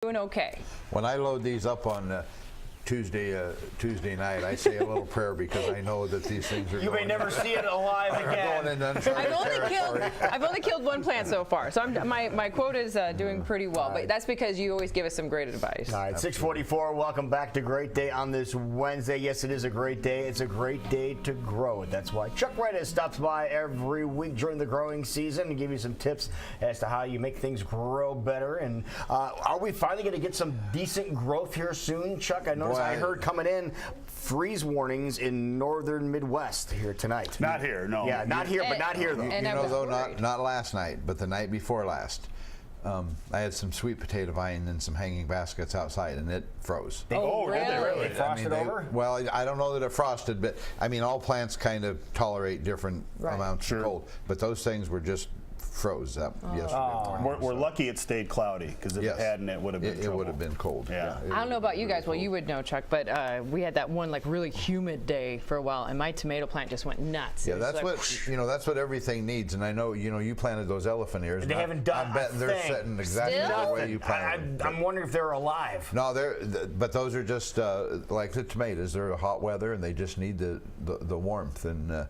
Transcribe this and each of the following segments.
Doing okay. When I load these up on Tuesday night, I say a little prayer because I know that these things are. You may never see it alive again. I've only killed one plant so far, so my quote is doing pretty well. But that's because you always give us some great advice. All right, 6:44. Welcome back to Great Day on this Wednesday. Yes, it is a great day. It's a great day to grow it. That's why Chuck Renes stops by every week during the growing season to give you some tips as to how you make things grow better. And are we finally going to get some decent growth here soon, Chuck? I noticed. I heard coming in freeze warnings in northern Midwest here tonight. Not here, no. Yeah, not here, but not here though. You know, though, not last night, but the night before last. I had some sweet potato vine and some hanging baskets outside, and it froze. Oh, really? Did they really? It frosted over? Well, I don't know that it frosted, but I mean, all plants kind of tolerate different amounts of cold. But those things were just froze up yesterday. We're lucky it stayed cloudy, because if it hadn't, it would have been It would have been cold. Yeah. I don't know about you guys. Well, you would know, Chuck, but we had that one like really humid day for a while, and my tomato plant just went nuts. Yeah, that's like, what that's what everything needs. And I know you planted those elephant ears. They haven't done. I'm betting they're sitting exactly the way you planted them. I'm wondering if they're alive. No, but those are just like the tomatoes. They're hot weather, and they just need the warmth. And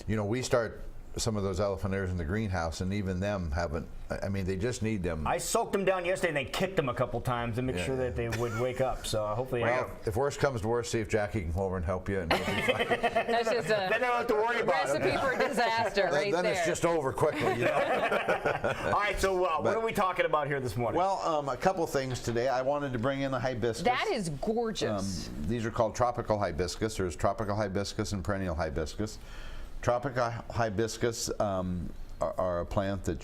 we start some of those elephant ears in the greenhouse, and even them haven't. I mean, they just need them. I soaked them down yesterday, and they kicked them a couple times to make sure that they would wake up. So hopefully, if worse comes to worse, see if Jackie can come over and help you. And it'll be fine. That's just a then I don't have to worry about recipe for disaster right then there. It's just over quickly. All right, so what are we talking about here this morning? Well, a couple things today. I wanted to bring in the hibiscus. That is gorgeous. These are called tropical hibiscus. There's tropical hibiscus and perennial hibiscus. Tropical hibiscus are a plant that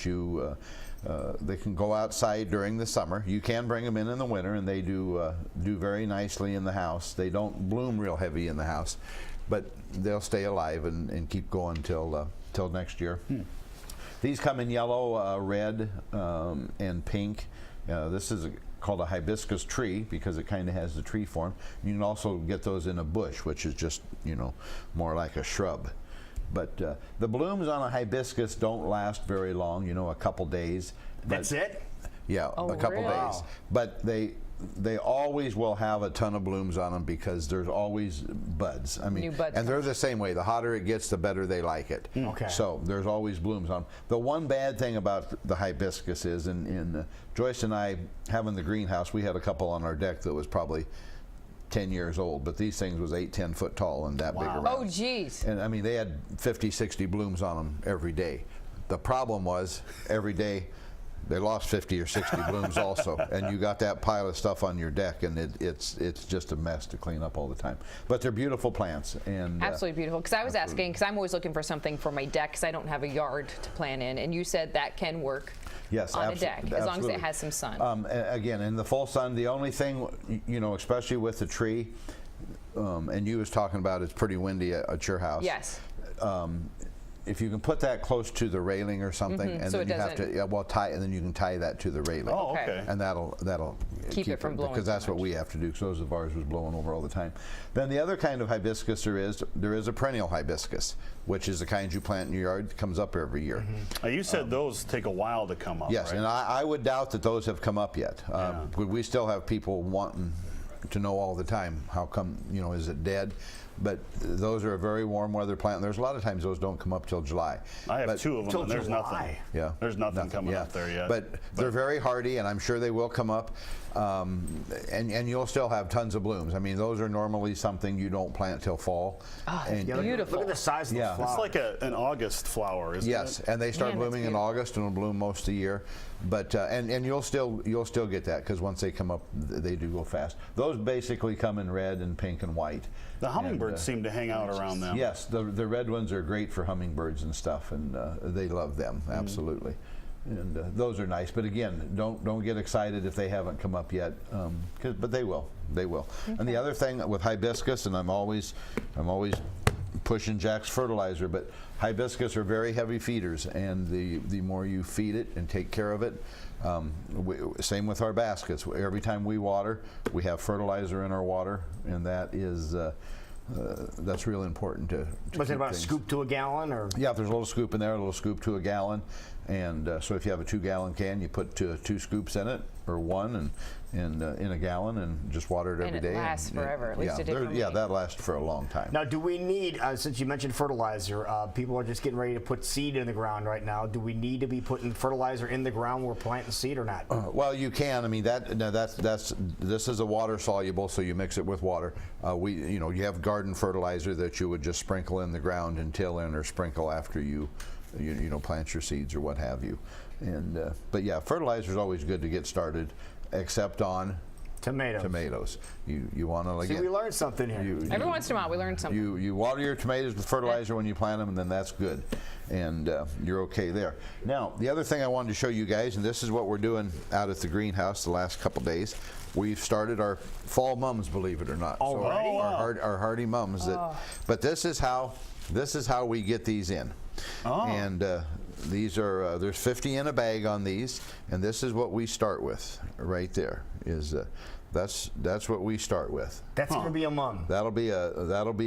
they can go outside during the summer. You can bring them in the winter, and they do very nicely in the house. They don't bloom real heavy in the house, but they'll stay alive and keep going till next year. These come in yellow, red, and pink. This is called a hibiscus tree because it kind of has the tree form. You can also get those in a bush, which is just more like a shrub. But the blooms on a hibiscus don't last very long, a couple days. That's it? Yeah, a couple days. But they always will have a ton of blooms on them because there's always buds. I mean, new buds and they're the same way. The hotter it gets, the better they like it. Okay. So there's always blooms on them. The one bad thing about the hibiscus is, in Joyce and I having the greenhouse, we had a couple on our deck that was probably 10 years old, but these things was 8-10 foot tall and that big around. Oh, geez. And I mean, they had 50-60 blooms on them every day. The problem was every day they lost 50 or 60 blooms also, and you got that pile of stuff on your deck, and it's just a mess to clean up all the time. But they're beautiful plants. And absolutely beautiful. Because I was asking, because I'm always looking for something for my deck, because I don't have a yard to plant in, and you said that can work. Yes, on a deck, as long as it has some sun. Again, in the full sun, the only thing, especially with the tree, and you was talking about it's pretty windy at your house. Yes. If you can put that close to the railing or something, and so then you have to tie, and then you can tie that to the railing. Oh, okay. And that'll keep it from blowing. Because that's what we have to do. Because those of ours was blowing over all the time. Then the other kind of hibiscus there is a perennial hibiscus, which is the kind you plant in your yard. It comes up every year. You said those take a while to come up. Yes, right? and I would doubt that those have come up yet. We still have people wanting to know all the time how come is it dead? But those are a very warm weather plant. There's a lot of times those don't come up till July. I have 2 of them, and there's nothing. Yeah, there's nothing coming up there yet. But they're very hardy, and I'm sure they will come up. And you'll still have tons of blooms. I mean, those are normally something you don't plant till fall. Oh, it's beautiful. Look at the size of the flower. It's like an August flower, isn't it? Yes, and they start blooming in August and will bloom most of the year. But and you'll still get that because once they come up, they do go fast. Those basically come in red and pink and white. The hummingbirds seem to hang out around them. Yes, the red ones are great for hummingbirds and stuff, and they love them absolutely. And those are nice, but again, don't get excited if they haven't come up yet, but they will. They will. Okay. And the other thing with hibiscus, and I'm always pushing Jack's fertilizer, but hibiscus are very heavy feeders, and the more you feed it and take care of it, same with our baskets. Every time we water, we have fertilizer in our water, and that is that's real important to Was it about a scoop to a gallon? Or? Yeah, if there's a little scoop in there, a little scoop to a gallon. And so if you have a 2-gallon can, you put 2 scoops in it, or 1, and in a gallon and just water it every day. And it lasts forever. At least it did for me. Yeah, that lasts for a long time. Now, do we need, since you mentioned fertilizer, people are just getting ready to put seed in the ground right now. Do we need to be putting fertilizer in the ground when we're planting seed or not? Well, you can. I mean, this is a water soluble, so you mix it with water. You have garden fertilizer that you would just sprinkle in the ground and till in, or sprinkle after you plant your seeds or what have you. And but yeah, fertilizer is always good to get started, except on tomatoes. You want to See, we learned something here. Every once in a while, we learn something. You water your tomatoes with fertilizer when you plant them, and then that's good, and you're okay there. Now, the other thing I wanted to show you guys, and this is what we're doing out at the greenhouse the last couple days. We've started our fall mums, believe it or not. Already? So our hardy mums. But this is how we get these in. Oh. And these are there's 50 in a bag on these, and this is what we start with right there. That's what we start with. That's going to be a mum. That'll be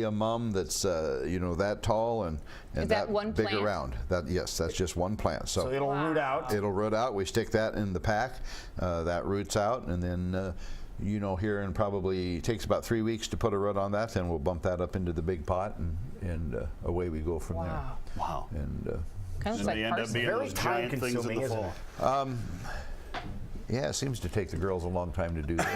a mum that's that tall and Is that one big plant? around. Yes, that's just one plant. So it'll root out. It'll root out. We stick that in the pack. That roots out, and then here in probably takes about 3 weeks to put a root on that. Then we'll bump that up into the big pot, and away we go from there. Wow. And Kind of they end up parsnip. being Very those giant things in time-consuming, the isn't fall. it? yeah, it seems to take the girls a long time to do this.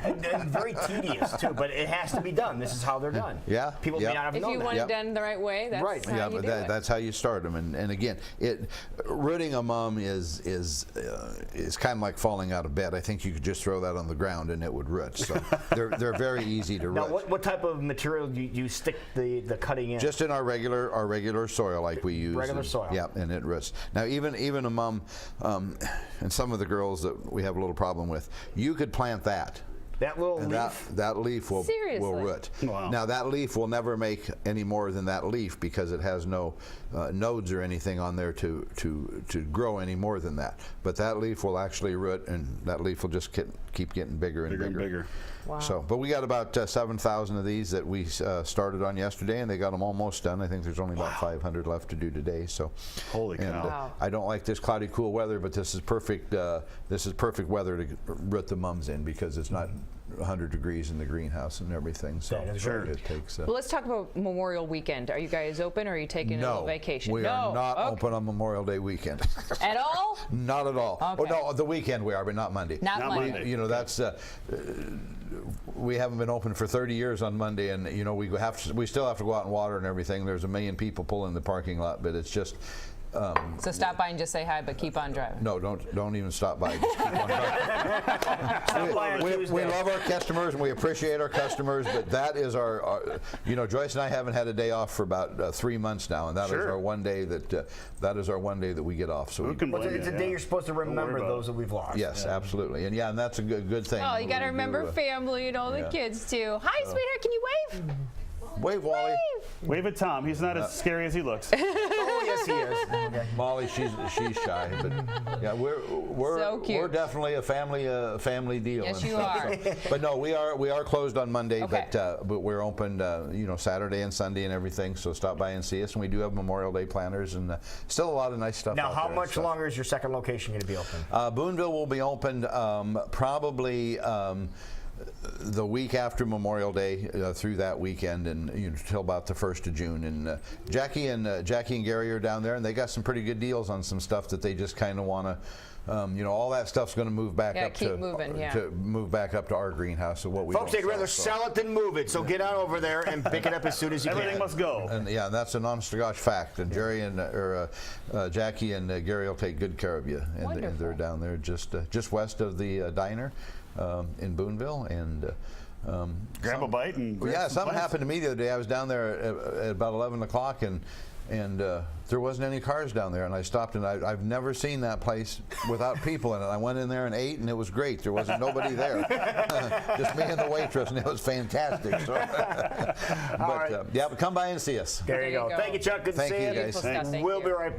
and very tedious too, but it has to be done. This is how they're done. Yeah, People may yep. not have If known you that. want it done the right way, that's Right. how Yeah, you but do it. that's how you start them. And again, rooting a mum is kind of like falling out of bed. I think you could just throw that on the ground and it would root. So they're very easy to root. Now, what type of material do you stick the cutting in? Just in our regular soil like we use. Regular soil. Yeah, and it roots. Now even a mum, and some of the girls that we have a little problem with, you could plant that. That little And leaf. that leaf will root. Wow. Now that leaf will never make any more than that leaf because it has no nodes or anything on there to grow any more than that. But that leaf will actually root, and that leaf will just keep getting bigger and bigger. Wow. So, but we got about 7,000 of these that we started on yesterday, and they got them almost done. I think there's only about 500 left to do today. So, Holy cow! Wow. I don't like this cloudy, cool weather, but this is perfect. This is perfect weather to root the mums in because it's not 100 degrees in the greenhouse and everything. So That is sure, great. it takes. Well, let's talk about Memorial Weekend. Are you guys open, or are you taking a little vacation? We are not Okay. open on Memorial Day weekend. At all? Not at all. Oh Okay. no, the weekend we are, but not Monday. Not Not Monday. Monday. You know, that's we haven't been open for 30 years on Monday, and you know we still have to go out and water and everything. There's 1 million people pulling the parking lot, but it's just. So stop by and just say hi, but keep on driving. No, don't even stop by. Just keep on driving. Stop by on we Tuesday. love our customers and we appreciate our customers, but that is our Joyce and I haven't had a day off for about 3 months now, and that is our one day that we get off. So Who can Well, blame it's a you? day Yeah. you're supposed to remember about those that we've lost. yes, absolutely, and that's a good thing. Oh, you got to We remember do, family and all the yeah. kids too. Hi, sweetheart. Can you wave? wave, Wally. Wave at Tom. He's not as scary as he looks. Oh, yes, he is. Okay. Molly, she's shy, but yeah, So cute. we're definitely a family deal. Yes, and you stuff, are. so. But no, we are closed on Monday, Okay. but we're open Saturday and Sunday and everything. So stop by and see us, and we do have Memorial Day planners and still a lot of nice stuff. Now, out how there much and stuff. longer is your second location going to be open? Boonville will be opened probably. The week after Memorial Day through that weekend, and till about the 1st of June. And Jackie and Gary are down there, and they got some pretty good deals on some stuff that they just kind of want to. All that stuff's going to move back up keep to moving, yeah. to move back up to our greenhouse. So what we Folks, don't they'd rather sell, sell it than move it, so get on over there and pick it up as soon as you Everything can. must go. And yeah, that's an honest to gosh fact. And Jerry and Jackie and Gary will take good care of you. And Wonderful. they're down there just west of the diner in Boonville, and. Grab a bite and grab some something plants. happened to me the other day. I was down there at about 11 o'clock, and there wasn't any cars down there. And I stopped, and I've never seen that place without people in it. I went in there and ate, and it was great. There wasn't nobody there, just me and the waitress, and it was fantastic. So, but right. yeah, but come by and see us. There you go. go. Thank you, Chuck. Good to Thank see you, you. guys. Beautiful stuff. Thank We'll you. be right back.